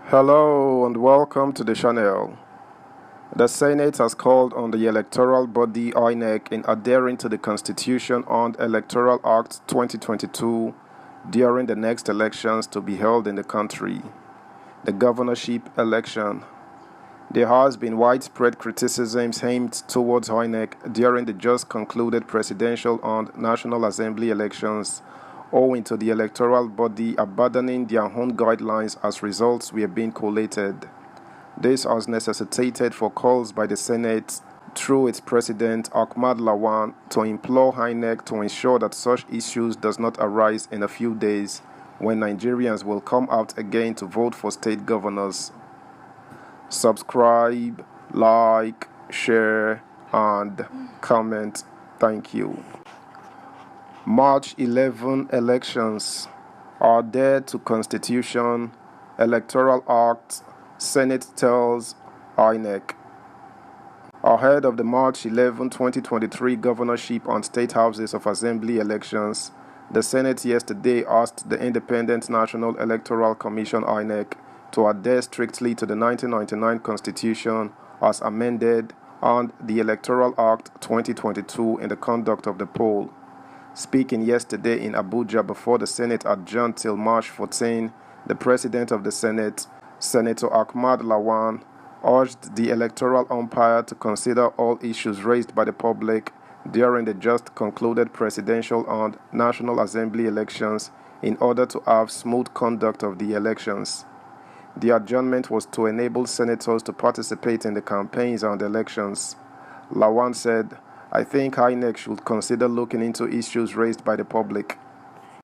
Hello and welcome to the channel. The Senate has called on the electoral body INEC in adhering to the Constitution and Electoral Act 2022 during the next elections to be held in the country, the governorship election. There has been widespread criticisms aimed towards INEC during the just concluded presidential and National Assembly elections, owing to the electoral body abandoning their own guidelines as results were being collated. This has necessitated for calls by the Senate through its president Ahmad Lawan to implore INEC to ensure that such issues does not arise in a few days when Nigerians will come out again to vote for state governors. Subscribe, like, share, and comment. Thank you. March 11 elections. Adhere to Constitution, Electoral Act, Senate tells INEC. Ahead of the March 11, 2023 governorship and state houses of assembly elections, the Senate yesterday asked the Independent National Electoral Commission INEC to adhere strictly to the 1999 Constitution as amended and the Electoral Act 2022 in the conduct of the poll. Speaking yesterday in Abuja before the Senate adjourned till March 14, the President of the Senate, Senator Ahmad Lawan, urged the electoral umpire to consider all issues raised by the public during the just concluded presidential and National Assembly elections in order to have smooth conduct of the elections. The adjournment was to enable senators to participate in the campaigns and elections. Lawan said, "I think INEC should consider looking into issues raised by the public.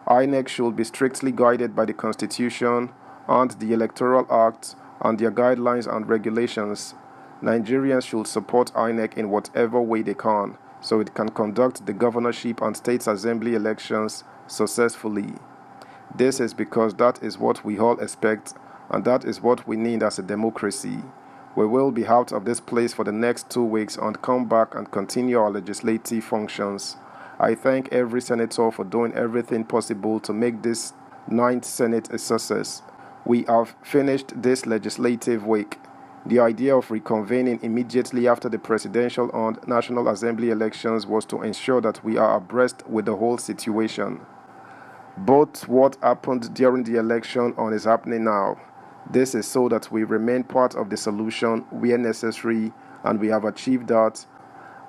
INEC should be strictly guided by the Constitution and the Electoral Act and their guidelines and regulations. Nigerians should support INEC in whatever way they can, so it can conduct the governorship and state assembly elections successfully. This is because that is what we all expect, and that is what we need as a democracy. We will be out of this place for the next 2 weeks and come back and continue our legislative functions. I thank every senator for doing everything possible to make this 9th Senate a success. We have finished this legislative week. The idea of reconvening immediately after the presidential and National Assembly elections was to ensure that we are abreast with the whole situation. Both what happened during the election and is happening now. This is so that we remain part of the solution where necessary, and we have achieved that.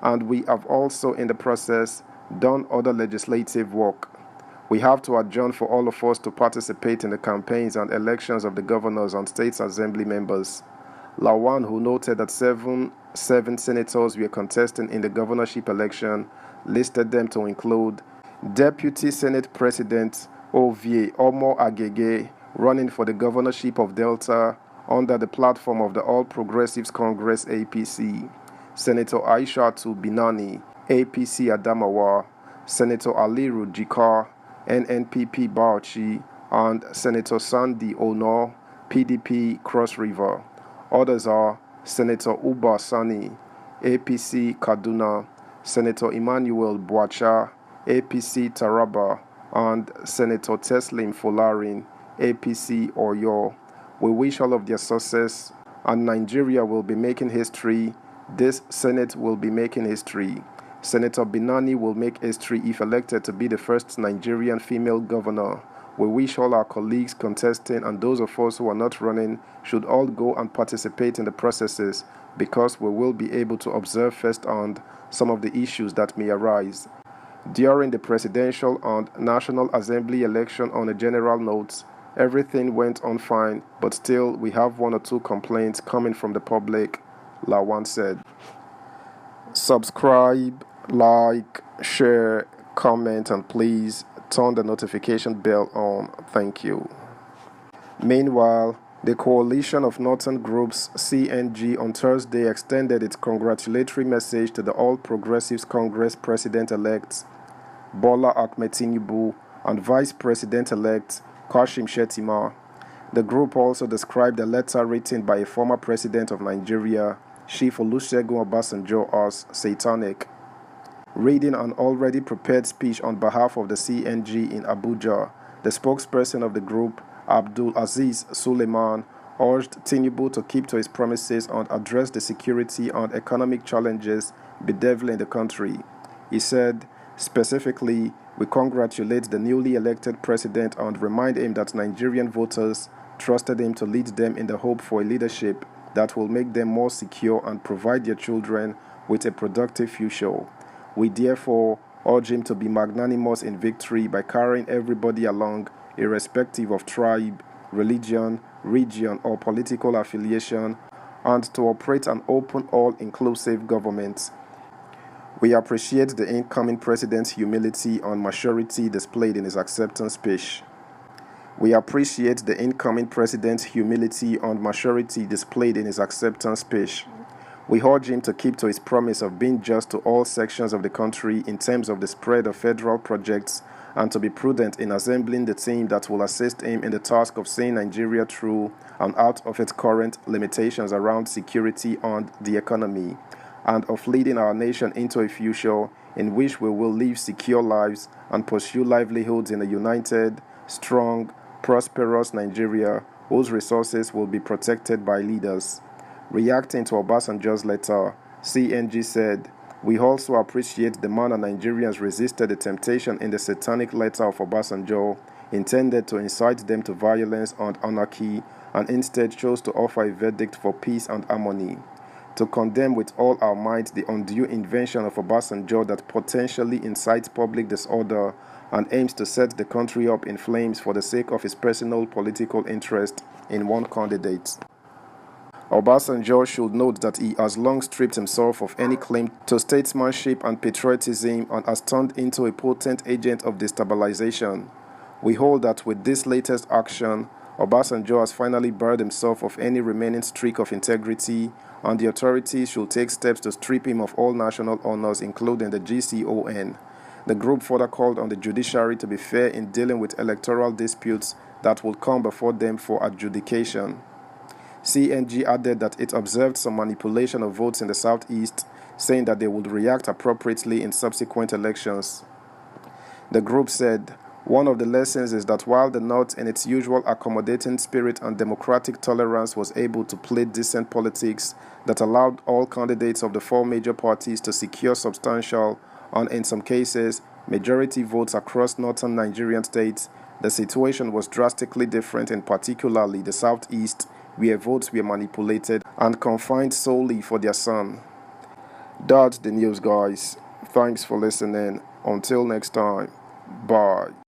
And we have also, in the process, done other legislative work. We have to adjourn for all of us to participate in the campaigns and elections of the governors and state assembly members." Lawan, who noted that seven senators were contesting in the governorship election, listed them to include Deputy Senate President Ovie Omo Agege, running for the governorship of Delta under the platform of the All Progressives Congress APC, Senator Aishatu Binani, APC Adamawa, Senator Aliru Jikar, NNPP Bauchi, and Senator Sandy Ono, PDP Cross River. Others are Senator Uba Sani, APC Kaduna, Senator Emmanuel Bwacha, APC Taraba, and Senator Teslim Folarin, APC Oyo. We wish all of their success, and Nigeria will be making history. This Senate will be making history. Senator Binani will make history if elected to be the first Nigerian female governor. We wish all our colleagues contesting and those of us who are not running should all go and participate in the processes, because we will be able to observe firsthand some of the issues that may arise. During the presidential and National Assembly election, on a general note, everything went on fine, but still we have 1 or 2 complaints coming from the public," Lawan said. Subscribe, like, share, comment, and please turn the notification bell on. Thank you. Meanwhile, the coalition of northern groups CNG on Thursday extended its congratulatory message to the All Progressives Congress President-elect Bola Ahmed Tinubu and Vice President-elect Kashim Shettima. The group also described a letter written by a former president of Nigeria, Chief Olusegun Obasanjo, as satanic. Reading an already prepared speech on behalf of the CNG in Abuja, the spokesperson of the group, Abdul Aziz Suleiman, urged Tinubu to keep to his promises and address the security and economic challenges bedeviling the country. He said, specifically, we congratulate the newly elected president and remind him that Nigerian voters trusted him to lead them in the hope for a leadership that will make them more secure and provide their children with a productive future. We therefore urge him to be magnanimous in victory by carrying everybody along, irrespective of tribe, religion, region, or political affiliation, and to operate an open, all-inclusive government. We appreciate the incoming president's humility and maturity displayed in his acceptance speech. We appreciate the incoming president's humility and maturity displayed in his acceptance speech. We urge him to keep to his promise of being just to all sections of the country in terms of the spread of federal projects and to be prudent in assembling the team that will assist him in the task of seeing Nigeria through and out of its current limitations around security and the economy, and of leading our nation into a future in which we will live secure lives and pursue livelihoods in a united, strong, prosperous Nigeria whose resources will be protected by leaders. Reacting to Obasanjo's letter, CNG said, we also appreciate the manner Nigerians resisted the temptation in the satanic letter of Obasanjo intended to incite them to violence and anarchy and instead chose to offer a verdict for peace and harmony. To condemn with all our might the undue invention of Obasanjo that potentially incites public disorder and aims to set the country up in flames for the sake of his personal political interest in one candidate. Obasanjo should note that he has long stripped himself of any claim to statesmanship and patriotism and has turned into a potent agent of destabilization. We hold that with this latest action, Obasanjo has finally barred himself of any remaining streak of integrity, and the authorities should take steps to strip him of all national honors, including the GCON. The group further called on the judiciary to be fair in dealing with electoral disputes that will come before them for adjudication. CNG added that it observed some manipulation of votes in the southeast, saying that they would react appropriately in subsequent elections. The group said, one of the lessons is that while the North, in its usual accommodating spirit and democratic tolerance, was able to play decent politics that allowed all candidates of the four major parties to secure substantial and, in some cases, majority votes across northern Nigerian states, the situation was drastically different in particularly the southeast, where votes were manipulated and confined solely for their son. That's the news, guys. Thanks for listening. Until next time, bye.